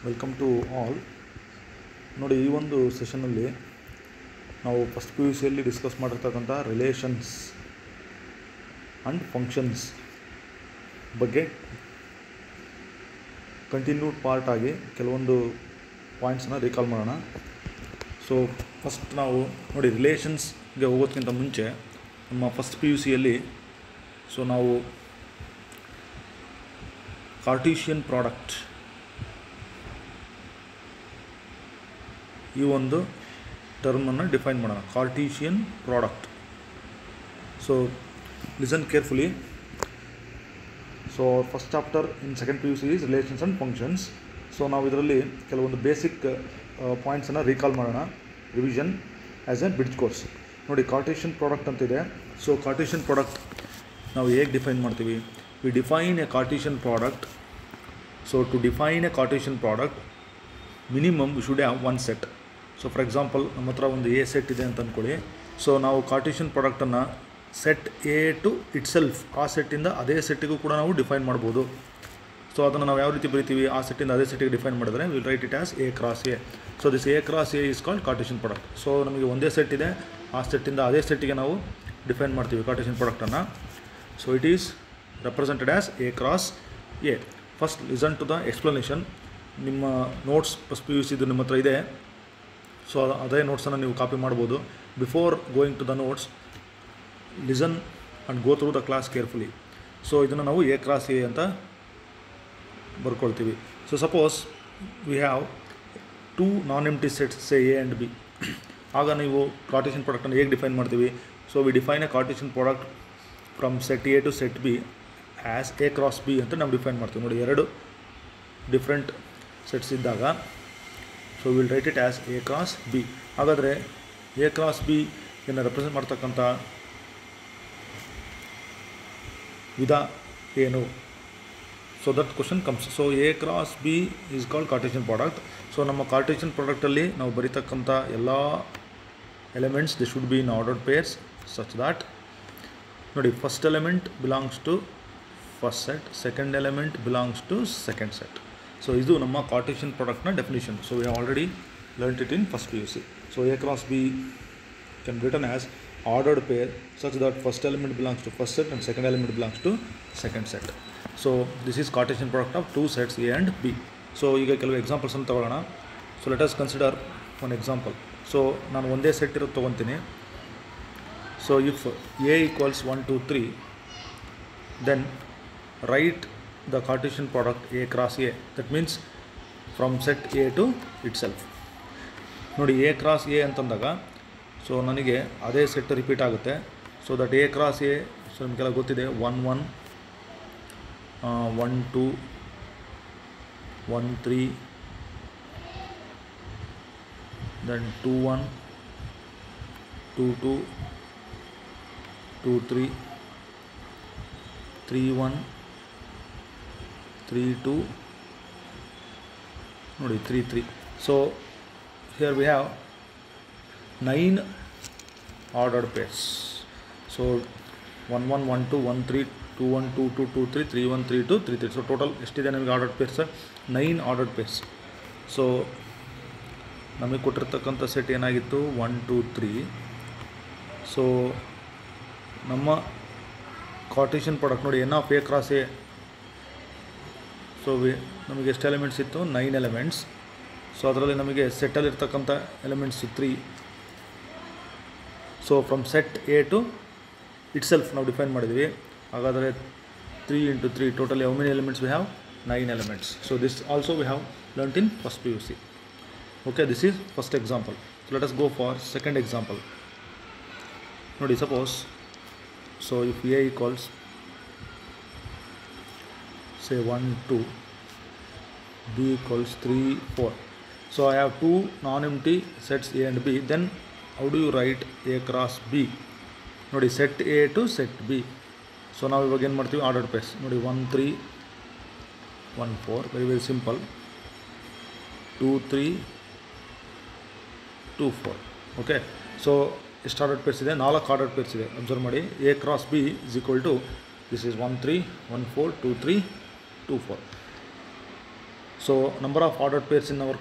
Welcome to all. ನೋಡಿ, ಈ ಒಂದು ಸೆಷನ್ನಲ್ಲಿ ನಾವು ಫಸ್ಟ್ ಪಿ ಯು ಸಿಯಲ್ಲಿ ಡಿಸ್ಕಸ್ ಮಾಡಿರ್ತಕ್ಕಂಥ ರಿಲೇಷನ್ಸ್ ಆ್ಯಂಡ್ ಫಂಕ್ಷನ್ಸ್ ಬಗ್ಗೆ ಕಂಟಿನ್ಯೂಡ್ ಪಾರ್ಟ್ ಆಗಿ ಕೆಲವೊಂದು ಪಾಯಿಂಟ್ಸನ್ನ ರೀಕಾಲ್ ಮಾಡೋಣ. ಸೊ ಫಸ್ಟ್ ನಾವು ನೋಡಿ, ರಿಲೇಷನ್ಸ್ಗೆ ಹೋಗೋದಕ್ಕಿಂತ ಮುಂಚೆ ನಮ್ಮ ಫಸ್ಟ್ ಪಿ ಯು ಸಿಯಲ್ಲಿ ನಾವು ಕಾರ್ಟೀಷಿಯನ್ ಪ್ರಾಡಕ್ಟ್ ಈ ಒಂದು ಟರ್ಮನ್ನು ಡಿಫೈನ್ ಮಾಡೋಣ. Cartesian product. So listen carefully. So first chapter in second P U C is relations and functions. So ನಾವು ಇದರಲ್ಲಿ ಕೆಲವೊಂದು ಬೇಸಿಕ್ ಪಾಯಿಂಟ್ಸನ್ನು ರೀಕಾಲ್ ಮಾಡೋಣ. Revision as a bridge course. ನೋಡಿ, ಕಾರ್ಟೀಷಿಯನ್ ಪ್ರಾಡಕ್ಟ್ ಅಂತಿದೆ. ಸೊ ಕಾರ್ಟೀಷಿಯನ್ ಪ್ರಾಡಕ್ಟ್ ನಾವು ಹೇಗೆ ಡಿಫೈನ್ ಮಾಡ್ತೀವಿ? We define A Cartesian product. So to define A Cartesian product minimum we should have one set. So for example, ನಮ್ಮ ಹತ್ರ ಒಂದು A set ಇದೆ ಅಂತ ಅಂದ್ಕೊಳ್ಳಿ. ಸೊ ನಾವು ಕಾರ್ಟೀಷಿಯನ್ ಪ್ರಾಡಕ್ಟನ್ನು set A to itself, ಆ ಸೆಟ್ಟಿಂದ ಅದೇ ಸೆಟ್ಟಿಗೂ ಕೂಡ ನಾವು ಡಿಫೈನ್ ಮಾಡ್ಬೋದು. ಸೊ ಅದನ್ನು ನಾವು ಯಾವ ರೀತಿ ಬರೀತೀವಿ? ಆ ಸೆಟ್ಟಿಂದ ಅದೇ ಸೆಟ್ಟಿಗೆ ಡಿಫೈನ್ ಮಾಡಿದ್ರೆ will write it as A cross A. So this A cross A is called Cartesian product. So ನಮಗೆ ಒಂದೇ ಸೆಟ್ ಇದೆ, ಆ ಸೆಟ್ಟಿಂದ ಅದೇ ಸೆಟ್ಟಿಗೆ ನಾವು ಡಿಫೈನ್ ಮಾಡ್ತೀವಿ ಕಾರ್ಟೀಷಿಯನ್ ಪ್ರಾಡಕ್ಟನ್ನು. So it is represented as A cross A. First listen to the explanation. ನಿಮ್ಮ ನೋಟ್ಸ್ ಫಸ್ಟ್ ಪಿ ಯು ಸಿದು ನಿಮ್ಮ ಹತ್ರ ಇದೆ. ಸೊ ಅದೇ ನೋಟ್ಸನ್ನು ನೀವು ಕಾಪಿ ಮಾಡ್ಬೋದು. Before going to the notes, listen and go through the class carefully. So ಇದನ್ನು ನಾವು ಎ ಕ್ರಾಸ್ ಎ ಅಂತ ಬರ್ಕೊಳ್ತೀವಿ. So suppose we have two non empty sets, say A and B. ಆಗ ನೀವು ಕಾರ್ಟೀಷಿಯನ್ ಪ್ರಾಡಕ್ಟನ್ನು ಹೇಗೆ ಡಿಫೈನ್ ಮಾಡ್ತೀವಿ? So we define A Cartesian product from set A to set B as A cross B ಅಂತ ನಾವು ಡಿಫೈನ್ ಮಾಡ್ತೀವಿ. ನೋಡಿ, ಎರಡು ಡಿಫ್ರೆಂಟ್ ಸೆಟ್ಸ್ ಇದ್ದಾಗ so will write it as A cross B. ಹಾಗಾದರೆ ಎ ಕ್ರಾಸ್ ಬಿ ಇದನ್ನು ರೆಪ್ರೆಸೆಂಟ್ ಮಾಡ್ತಕ್ಕಂಥ ವಿಧ ಏನು? So that question comes. So A cross B is called Cartesian product. So ನಮ್ಮ ಕಾರ್ಟೀಷಿಯನ್ ಪ್ರಾಡಕ್ಟಲ್ಲಿ ನಾವು ಬರೀತಕ್ಕಂಥ ಎಲ್ಲ elements the should be in ordered pairs such that, ನೋಡಿ, first element belongs to first set, second element belongs to second set. So ಇದು ನಮ್ಮ Cartesian ಪ್ರಾಡಕ್ಟ್ನ definition. So we have already learned it in first P U C. So A cross B can be written as ordered pair such that first element belongs to first set and second element belongs to second set. So this is Cartesian product of two sets A and B. So ಈಗ ಕೆಲವು examples ಅನ್ನು ತಗೊಳ್ಳೋಣ. So let us consider one example. So ನಾನು ಒಂದೇ set ಇರೋದು ತೊಗೊತೀನಿ. So if A equals 1 2 3, then write the Cartesian product A cross A. That means from set A to itself. ನೋಡಿ, A cross A ಅಂತಂದಾಗ so ನನಗೆ ಅದೇ set repeat ಆಗುತ್ತೆ. So that A cross A, so ನಿಮಗೆಲ್ಲ ಗೊತ್ತಿದೆ, 1 1 1 2 1 3, then 2 1 2 2 2 3 3 1 3 2, ನೋಡಿ 3 3. So here V have 9 ordered pairs. So 1 1 1 2 1 3 2 1 2 2 2 3 3 1 3 2 3 3. So total ಎಷ್ಟಿದೆ ನಮಗೆ ordered pairs? 9 ordered pairs. So ನಮಗೆ ಕೊಟ್ಟಿರ್ತಕ್ಕಂಥ ಸೆಟ್ ಏನಾಗಿತ್ತು? 1 2 3. ಸೊ ನಮ್ಮ ಕಾರ್ಟೀಷಿಯನ್ ಪ್ರಾಡಕ್ಟ್ ನೋಡಿ, N of A cross A. So ನಮಗೆ ಎಷ್ಟು ಎಲಿಮೆಂಟ್ಸ್ ಇತ್ತು? 9 ಎಲಿಮೆಂಟ್ಸ್. ಸೊ ಅದರಲ್ಲಿ ನಮಗೆ ಸೆಟ್ಟಲ್ಲಿರ್ತಕ್ಕಂಥ elements 3. So from set A to itself ನಾವು ಡಿಫೈನ್ ಮಾಡಿದ್ವಿ. ಹಾಗಾದರೆ 3 into 3, totally how many elements we have? 9 elements. So this also we have learned in first P U C. Okay, this is first example. So let us go for second example. ನೋಡಿ, suppose so if A equals say 1 2, b equals 3 4. So I have two non-empty sets A and B. Then how do you write A cross B? ನೋಡಿ, set A to set B. So ನಾವು ಇವಾಗ ಏನು ಮಾಡ್ತೀವಿ? Ordered pairs. ನೋಡಿ, 1 3 1 4, very very simple. 2 3 2 4. Okay, so ಎಷ್ಟು ordered pairs ಇದೆ? 4 ordered pairs ಇದೆ. Observe ಮಾಡಿ, A cross B is equal to this is 1 3 1 4 2 3 2 4. So number of ordered pairs in our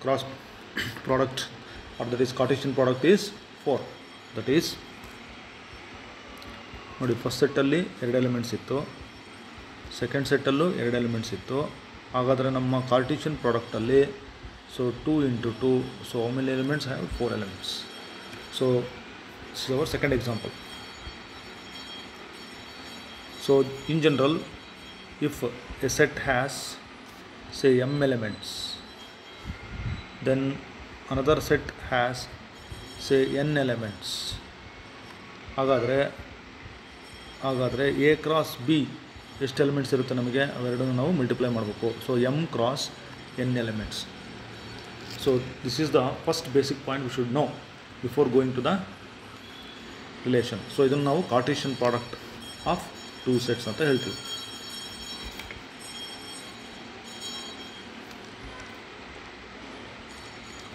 cross product, or that is Cartesian product, is 4. That is ನೋಡಿ, first ಸೆಟ್ಟಲ್ಲಿ 2 elements ಇತ್ತು, second ಸೆಟ್ಟಲ್ಲೂ 2 elements ಇತ್ತು. ಹಾಗಾದರೆ ನಮ್ಮ Cartesian ಪ್ರಾಡಕ್ಟಲ್ಲಿ so 2 into 2, so how many elements have 4 elements. So this is our second example. So in general, if a set has say m elements, then another set has say n elements. ಹಾಗಾದರೆ a cross b ಎಷ್ಟು elements ಇರುತ್ತೆ ನಮಗೆ, ಅವೆರಡನ್ನು ನಾವು multiply ಮಾಡಬೇಕು. So m cross n elements. So this is the first basic point we should know before going to the relation. So ಇದನ್ನು ನಾವು Cartesian product of 2 sets ಅಂತ ಹೇಳ್ತೀವಿ.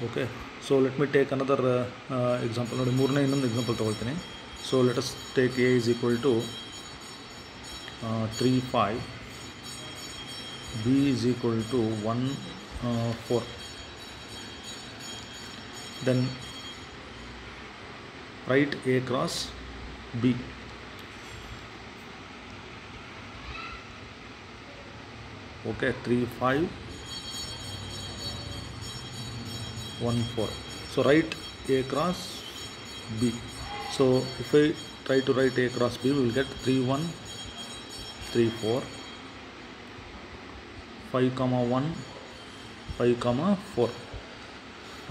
Okay, so let me take another example. ನೋಡಿ, ಮೂರನೇ ಇನ್ನೊಂದು example ತೊಗೊಳ್ತೀನಿ. So let us take a is equal to 3 5, b is equal to 1 4. Then write a cross b. Okay, 3 5 1 4. So write a cross b. So if I try to write a cross b, we will get 3 1 3 4 5 comma 1 5 comma 4.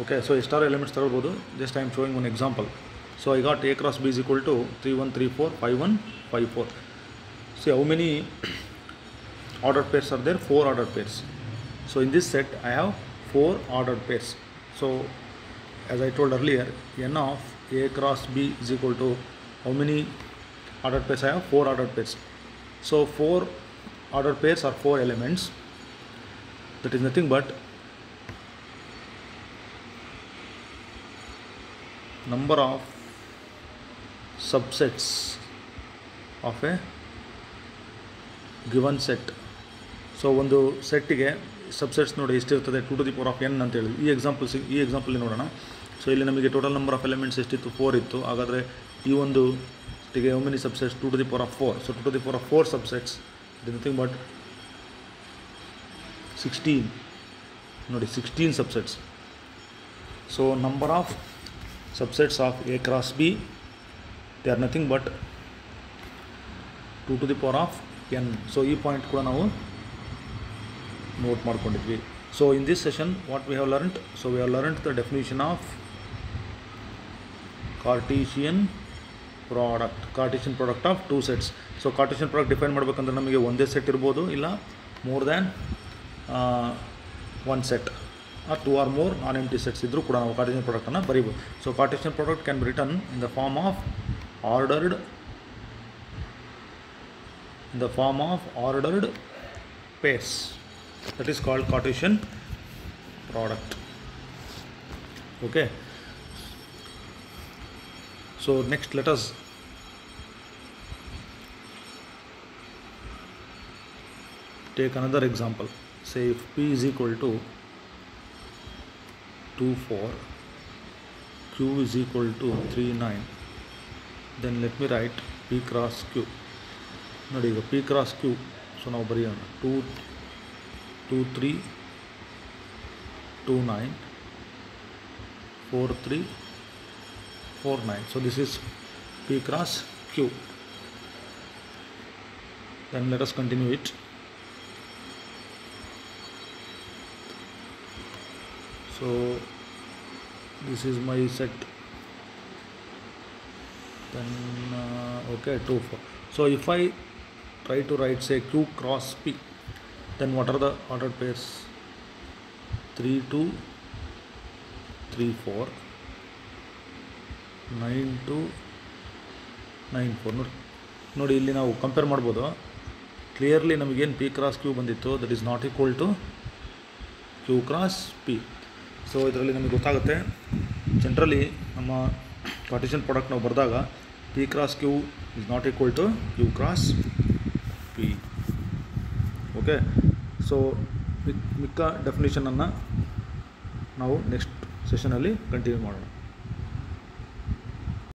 Okay, so star elements ತಗೊಳ್ಬೋದು. Just I am showing one example. So I got a cross b is equal to 3 1 3 4 5 1 5 4. See how many ordered pairs are there? 4 ordered pairs. So in this set I have 4 ordered pairs. So as I told earlier, n of a cross b is equal to how many ordered pairs I have? 4 ordered pairs. So 4 ordered pairs are 4 elements. That is nothing but number of subsets of a given set. So ಒಂದು ಸೆಟ್ಟಿಗೆ subsets ನೋಡಿ ಎಷ್ಟಿರ್ತದೆ, 2 to the power of n ಅಂತ ಹೇಳಿ ಈ example ನೋಡೋಣ. So ಇಲ್ಲಿ ನಮಗೆ total number of elements ಎಷ್ಟಿತ್ತು? 4 ಇತ್ತು. ಹಾಗಾದರೆ ಈ ಒಂದು ಸೆಟ್ಟಿಗೆ how many subsets? 2 to the power of 4. So 2 to the power of 4 subsets, it is nothing but 16. ನೋಡಿ, 16 subsets. So number of subsets of a cross b, they are nothing but 2 to the power of n. So ಈ point ಕೂಡ ನಾವು note ಮಾಡ್ಕೊಂಡಿದ್ವಿ. So in this session what we have learnt? So we have learnt the definition of Cartesian product of 2 sets. So Cartesian product define ಮಾಡಬೇಕಂದ್ರೆ ನಮಗೆ ಒಂದೇ set ಇರ್ಬೋದು, ಇಲ್ಲ more than 1 set or 2 or more non-empty sets ಇದ್ರೂ ಕೂಡ ನಾವು Cartesian product ಅನ್ನು ಬರೀಬೋದು. So Cartesian product can be written in the form of ordered pairs. That is called Cartesian product. Okay. So next let us take another example. Say if p is equal to 2 4, q is equal to 3 9, then let me write p cross q. ನೋಡಿ, ಈಗ p cross q, so ನಾವು ಬರೆಯೋಣ 2 3 2 9 4 3 4 9. So this is p cross q. Then let us continue it. So this is my set. Then okay, 2 4. So if I try to write say q cross p, then what are the ordered pairs? 3 2 3 4 9 2 9 4. ನೋಡಿ, ಇಲ್ಲಿ ನಾವು compare ಮಾಡ್ಬೋದು. Clearly ನಮಗೇನು p cross q ಬಂದಿತ್ತು, that is not equal to q cross p. So ಇದರಲ್ಲಿ ನಮಗೆ ಗೊತ್ತಾಗುತ್ತೆ, generally ನಮ್ಮ ಕಾರ್ಟೀಷಿಯನ್ ಪ್ರಾಡಕ್ಟ್ ನಾವು ಬರೆದಾಗ p cross q is not equal to q cross p. Okay, so ಮಿಕ್ಕ ಡೆಫಿನಿಷನನ್ನು ನಾವು ನೆಕ್ಸ್ಟ್ ಸೆಷನಲ್ಲಿ ಕಂಟಿನ್ಯೂ ಮಾಡೋಣ.